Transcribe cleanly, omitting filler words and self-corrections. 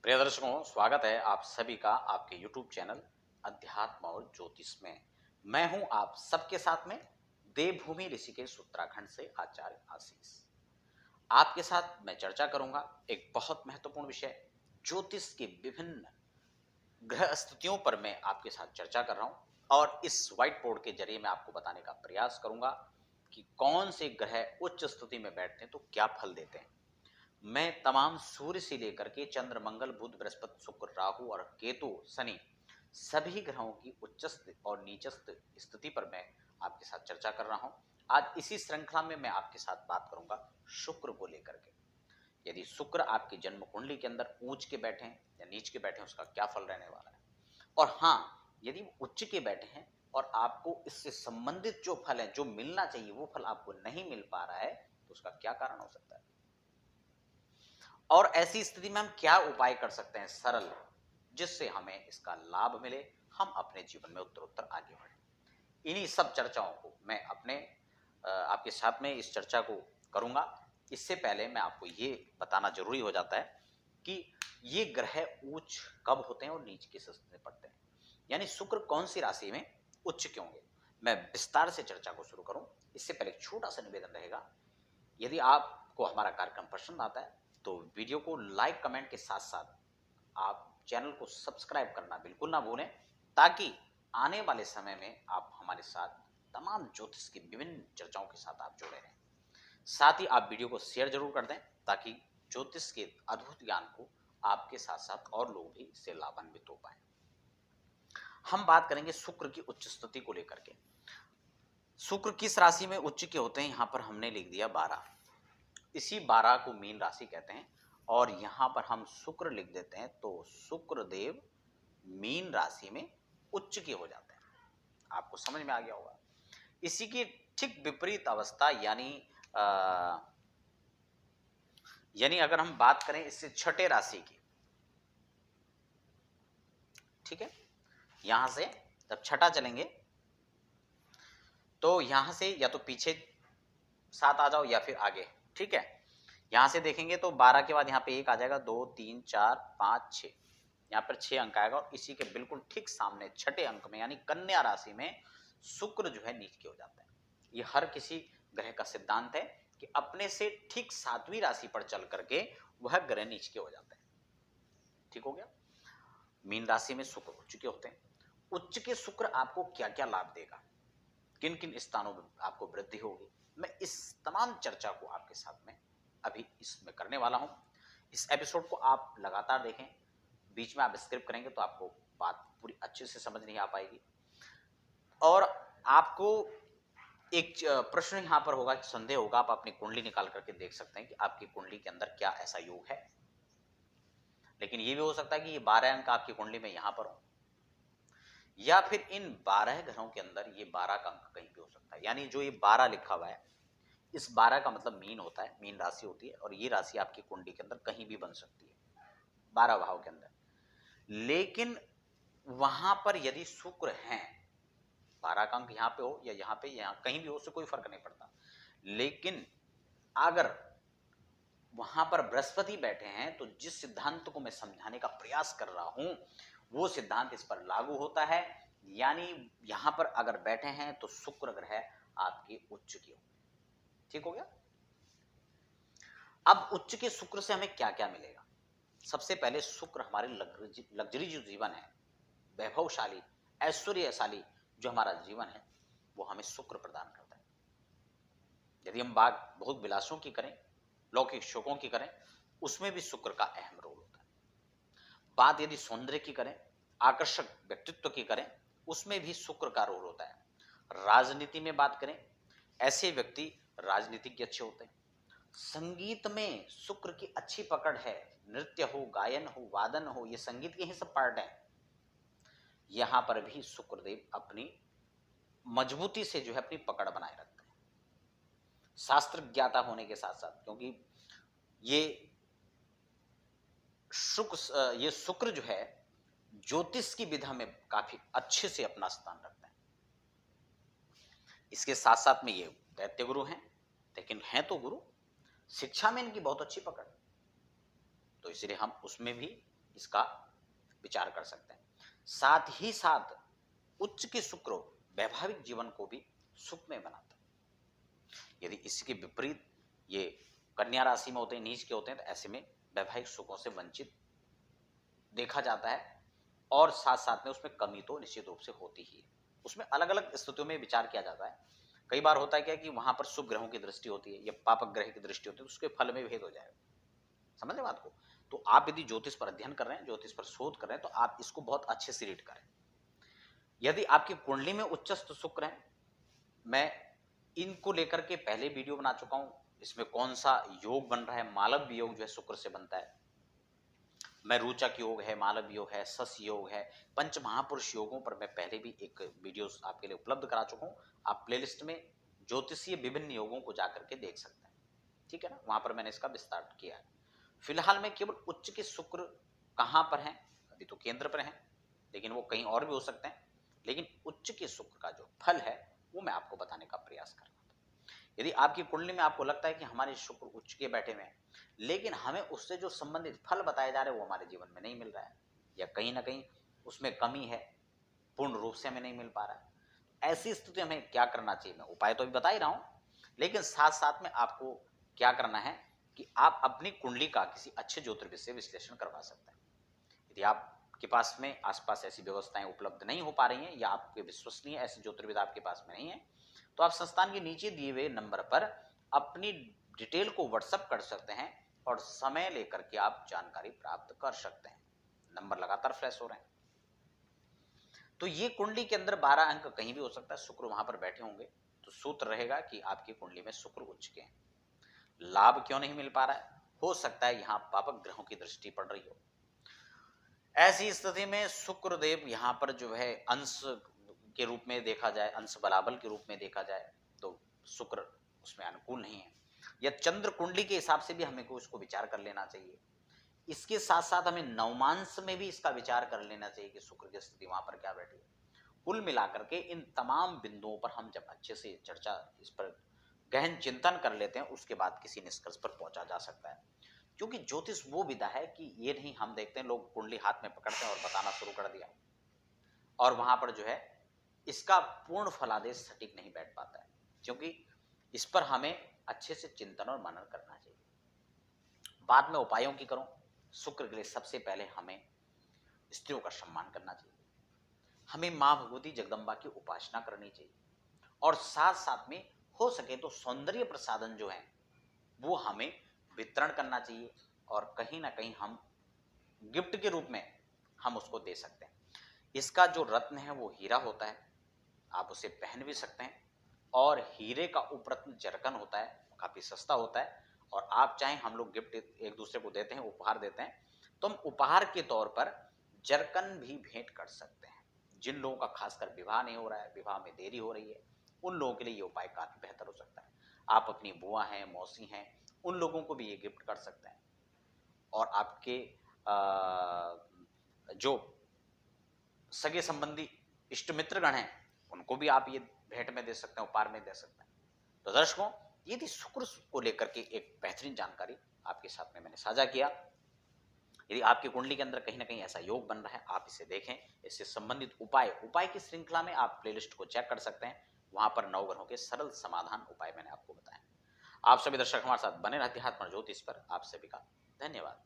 प्रिय दर्शकों, स्वागत है आप सभी का आपके YouTube चैनल अध्यात्म और ज्योतिष में। मैं हूं आप सबके साथ में देवभूमि ऋषिकेश उत्तराखंड से आचार्य आशीष। आपके साथ मैं चर्चा करूंगा एक बहुत महत्वपूर्ण विषय, ज्योतिष के विभिन्न ग्रह स्थितियों पर मैं आपके साथ चर्चा कर रहा हूं और इस व्हाइट बोर्ड के जरिए मैं आपको बताने का प्रयास करूंगा कि कौन से ग्रह उच्च स्थिति में बैठते हैं तो क्या फल देते हैं। मैं तमाम सूर्य से लेकर के चंद्र, मंगल, बुध, बृहस्पति, शुक्र, राहु और केतु, शनि सभी ग्रहों की उच्चस्थ और नीचस्थ स्थिति पर मैं आपके साथ चर्चा कर रहा हूं। आज इसी श्रृंखला में मैं आपके साथ बात करूंगा शुक्र को लेकर के। यदि शुक्र आपकी जन्म कुंडली के अंदर ऊंच के बैठे हैं या नीच के बैठे हैं, उसका क्या फल रहने वाला है। और हाँ, यदि वो उच्च के बैठे हैं और आपको इससे संबंधित जो फल है, जो मिलना चाहिए, वो फल आपको नहीं मिल पा रहा है, तो उसका क्या कारण हो सकता है और ऐसी स्थिति में हम क्या उपाय कर सकते हैं सरल, जिससे हमें इसका लाभ मिले, हम अपने जीवन में उत्तरोत्तर आगे बढ़े। इन्हीं सब चर्चाओं को मैं अपने आपके साथ में इस चर्चा को करूंगा। इससे पहले मैं आपको ये बताना जरूरी हो जाता है कि ये ग्रह उच्च कब होते हैं और नीच किस स्थिति में पड़ते हैं, यानी शुक्र कौन सी राशि में उच्च क्यों होंगे। मैं विस्तार से चर्चा को शुरू करूं इससे पहले एक छोटा सा निवेदन रहेगा। यदि आपको हमारा कार्यक्रम पसंद आता है तो वीडियो को लाइक, कमेंट के साथ साथ आप चैनल को सब्सक्राइब करना बिल्कुल ना भूलें, ताकि आने वाले समय में आप हमारे साथ तमाम ज्योतिष की विभिन्न चर्चाओं के साथ आप जुड़े रहें। साथ ही आप वीडियो को शेयर जरूर कर दें, ताकि ज्योतिष के अद्भुत ज्ञान को आपके साथ साथ और लोग भी इससे लाभान्वित हो पाए। हम बात करेंगे शुक्र की उच्च स्थिति को लेकर के। शुक्र किस राशि में उच्च के होते हैं, यहां पर हमने लिख दिया 12। इसी 12 को मीन राशि कहते हैं और यहां पर हम शुक्र लिख देते हैं, तो शुक्र देव मीन राशि में उच्च के हो जाते हैं। आपको समझ में आ गया होगा। इसी की ठीक विपरीत अवस्था यानी अगर हम बात करें इससे छठे राशि की, ठीक है, यहां से जब छठा चलेंगे तो यहां से या तो पीछे 7 आ जाओ या फिर आगे, ठीक है। यहां से देखेंगे तो 12 के बाद यहाँ पे 1 आ जाएगा, 2 3 4 5 6, यहाँ पर 6 अंक आएगा और इसी के बिल्कुल ठीक सामने छठे अंक में यानी कन्या राशि में शुक्र जो है नीच के हो जाता है। ये हर किसी ग्रह का सिद्धांत है कि अपने से ठीक 7वीं राशि पर चल करके वह ग्रह नीच के हो जाते हैं। ठीक हो गया। मीन राशि में शुक्र उच्च के होते हैं। उच्च के शुक्र आपको क्या क्या लाभ देगा, किन किन स्थानों में आपको वृद्धि होगी, मैं इस तमाम चर्चा को आपके साथ में अभी इसमें करने वाला हूं। इस एपिसोड को आप लगातार देखें, बीच में आप स्किप करेंगे तो आपको बात पूरी अच्छे से समझ नहीं आ पाएगी। और आपको एक प्रश्न यहां पर होगा, संदेह होगा, आप अपनी कुंडली निकाल करके देख सकते हैं कि आपकी कुंडली के अंदर क्या ऐसा योग है। लेकिन यह भी हो सकता है कि ये 12 अंक आपकी कुंडली में यहां पर हो, या फिर इन 12 ग्रहों के अंदर ये 12 का अंक कहीं भी हो सकता है। यानी जो ये 12 लिखा हुआ है, इस 12 का मतलब मीन होता है, मीन राशि होती है और ये राशि आपकी कुंडली के अंदर कहीं भी बन सकती है 12 भाव के अंदर। लेकिन वहां पर यदि शुक्र हैं, 12 का अंक यहां पे हो या यहां पे, यहां कहीं भी हो, उससे कोई फर्क नहीं पड़ता। लेकिन अगर वहां पर बृहस्पति बैठे हैं तो जिस सिद्धांत को मैं समझाने का प्रयास कर रहा हूं वो सिद्धांत इस पर लागू होता है। यानी यहां पर अगर बैठे हैं तो शुक्र ग्रह आपके उच्च के हो। ठीक हो गया। अब उच्च के शुक्र से हमें क्या क्या मिलेगा। सबसे पहले शुक्र हमारे लग्जरी जो जीवन है, वैभवशाली, ऐश्वर्यशाली जो हमारा जीवन है, वो हमें शुक्र प्रदान करता है। यदि हम बात बहुत विलासों की करें, लौकिक सुखों की करें, उसमें भी शुक्र का अहम रोल होता है। बात यदि सौंदर्य की करें, आकर्षक व्यक्तित्व की करें, उसमें भी शुक्र का रोल होता है। राजनीति में बात करें, ऐसे व्यक्ति राजनीतिज्ञ अच्छे होते हैं। संगीत में शुक्र की अच्छी पकड़ है, नृत्य हो, गायन हो, वादन हो, ये संगीत के ही सब पार्ट हैं। यहां पर भी शुक्रदेव अपनी मजबूती से जो है अपनी पकड़ बनाए रखते हैं। शास्त्र ज्ञाता होने के साथ साथ, क्योंकि ये शुक्र जो है ज्योतिष की विधा में काफी अच्छे से अपना स्थान रखते हैं। इसके साथ साथ में ये दैत्य गुरु हैं, लेकिन हैं तो गुरु, शिक्षा में इनकी बहुत अच्छी पकड़, तो इसलिए हम उसमें भी इसका विचार कर सकते हैं। साथ ही साथ उच्च के शुक्र वैवाहिक जीवन को भी सुखमय बनाता है। यदि इसके विपरीत ये कन्या राशि में होते हैं, नीच के होते हैं, तो ऐसे में वैवाहिक सुखों से वंचित देखा जाता है और साथ साथ में उसमें कमी तो निश्चित रूप से होती ही है। उसमें अलग अलग स्थितियों में विचार किया जाता है। कई बार होता है क्या कि वहां पर शुभ ग्रहों की दृष्टि होती है या पापक ग्रह की दृष्टि होती है, तो उसके फल में भेद हो जाएगा। समझ रहे बात को? तो आप यदि ज्योतिष पर अध्ययन कर रहे हैं, ज्योतिष पर शोध कर रहे हैं, तो आप इसको बहुत अच्छे से रीड करें। यदि आपकी कुंडली में उच्चस्थ शुक्र है, मैं इनको लेकर के पहले वीडियो बना चुका हूं। इसमें कौन सा योग बन रहा है, मालव योग जो है शुक्र से बनता है, मैं रोचक योग है, मालव योग है, सस योग है, पंच महापुरुष योगों पर मैं पहले भी एक वीडियो आपके लिए उपलब्ध करा चुका हूं। आप प्लेलिस्ट में ज्योतिषीय विभिन्न योगों को जाकर के देख सकते हैं, ठीक है ना, वहां पर मैंने इसका विस्तार किया है। फिलहाल में केवल उच्च के शुक्र कहां पर हैं, अभी तो केंद्र पर हैं, लेकिन वो कहीं और भी हो सकते हैं। लेकिन उच्च के शुक्र का जो फल है वो मैं आपको बताने का प्रयास कर रहा था। यदि आपकी कुंडली में आपको लगता है कि हमारे शुक्र उच्च के बैठे हुए हैं, लेकिन हमें उससे जो संबंधित फल बताए जा रहे हैं वो हमारे जीवन में नहीं मिल रहा है, या कहीं ना कहीं उसमें कमी है, पूर्ण रूप से हमें नहीं मिल पा रहा है, ऐसी स्थिति हमें क्या करना चाहिए? मैं उपाय तो अभी बता ही रहा हूं, लेकिन साथ साथ में आपको क्या करना है कि आप अपनी कुंडली का किसी अच्छे ज्योतिर्विद से विश्लेषण करवा सकते हैं। यदि आपके पास में आसपास ऐसी व्यवस्थाएं उपलब्ध नहीं हो पा रही हैं या आपके विश्वसनीय ऐसे ज्योतिर्विद आपके पास में नहीं है, तो आप संस्थान के नीचे दिए हुए नंबर पर अपनी डिटेल को व्हाट्सएप कर सकते हैं और समय लेकर के आप जानकारी प्राप्त कर सकते हैं। नंबर लगातार फ्लैश हो रहे हैं। तो ये कुंडली के अंदर 12 अंक कहीं भी हो सकता है, शुक्र वहां पर बैठे होंगे, तो सूत्र रहेगा कि आपकी कुंडली में शुक्र उच्च के हैं। लाभ क्यों नहीं मिल पा रहा है? हो सकता है यहां पापक ग्रहों की दृष्टि पड़ रही हो। ऐसी स्थिति में शुक्र देव यहां पर जो है अंश के रूप में देखा जाए, अंश बलाबल के रूप में देखा जाए, तो शुक्र उसमें अनुकूल नहीं है। या चंद्र कुंडली के हिसाब से भी हमें को इसको विचार कर लेना चाहिए। इसके साथ साथ हमें नवमांश में भी इसका विचार कर लेना चाहिए कि शुक्र की स्थिति वहां पर क्या बैठी है। कुल मिलाकर के इन तमाम बिंदुओं पर हम जब अच्छे से चर्चा, इस पर गहन चिंतन कर लेते हैं, उसके बाद किसी निष्कर्ष पर पहुंचा जा सकता है। क्योंकि ज्योतिष वो विधा है कि ये नहीं हम देखते हैं लोग कुंडली हाथ में पकड़ते हैं और बताना शुरू कर दिया, और वहां पर जो है इसका पूर्ण फलादेश सटीक नहीं बैठ पाता है, क्योंकि इस पर हमें अच्छे से चिंतन और मनन करना चाहिए। बाद में उपायों की करूं, शुक्र के लिए सबसे पहले हमें स्त्रियों का सम्मान करना चाहिए, हमें मां भगवती जगदम्बा की उपासना करनी चाहिए, और साथ साथ में हो सके तो सौंदर्य प्रसाधन जो है वो हमें वितरण करना चाहिए, और कहीं ना कहीं हम गिफ्ट के रूप में हम उसको दे सकते हैं। इसका जो रत्न है वो हीरा होता है, आप उसे पहन भी सकते हैं, और हीरे का उपरत्न जरकन होता है, काफी सस्ता होता है, और आप चाहें, हम लोग गिफ्ट एक दूसरे को देते हैं, उपहार देते हैं, तो हम उपहार के तौर पर जरकन भी भेंट कर सकते हैं। जिन लोगों का खासकर विवाह नहीं हो रहा है, विवाह में देरी हो रही है, उन लोगों के लिए ये उपाय काफी बेहतर हो सकता है। आप अपनी बुआ हैं, मौसी हैं, उन लोगों को भी ये गिफ्ट कर सकते हैं, और आपके जो सगे संबंधी इष्ट मित्रगण हैं उनको भी आप ये भेंट में दे सकते हैं, उपहार में दे सकते हैं। तो दर्शकों, ये थी शुक्र को लेकर के एक बेहतरीन जानकारी आपके साथ में मैंने साझा किया। यदि आपकी कुंडली के अंदर कहीं ना कहीं ऐसा योग बन रहा है, आप इसे देखें, इससे संबंधित उपाय की श्रृंखला में आप प्लेलिस्ट को चेक कर सकते हैं। वहां पर 9 ग्रहों के सरल समाधान उपाय मैंने आपको बताए। आप सभी दर्शक हमारे साथ बने रहते हैं आत्मा ज्योतिष पर। आप सभी का धन्यवाद।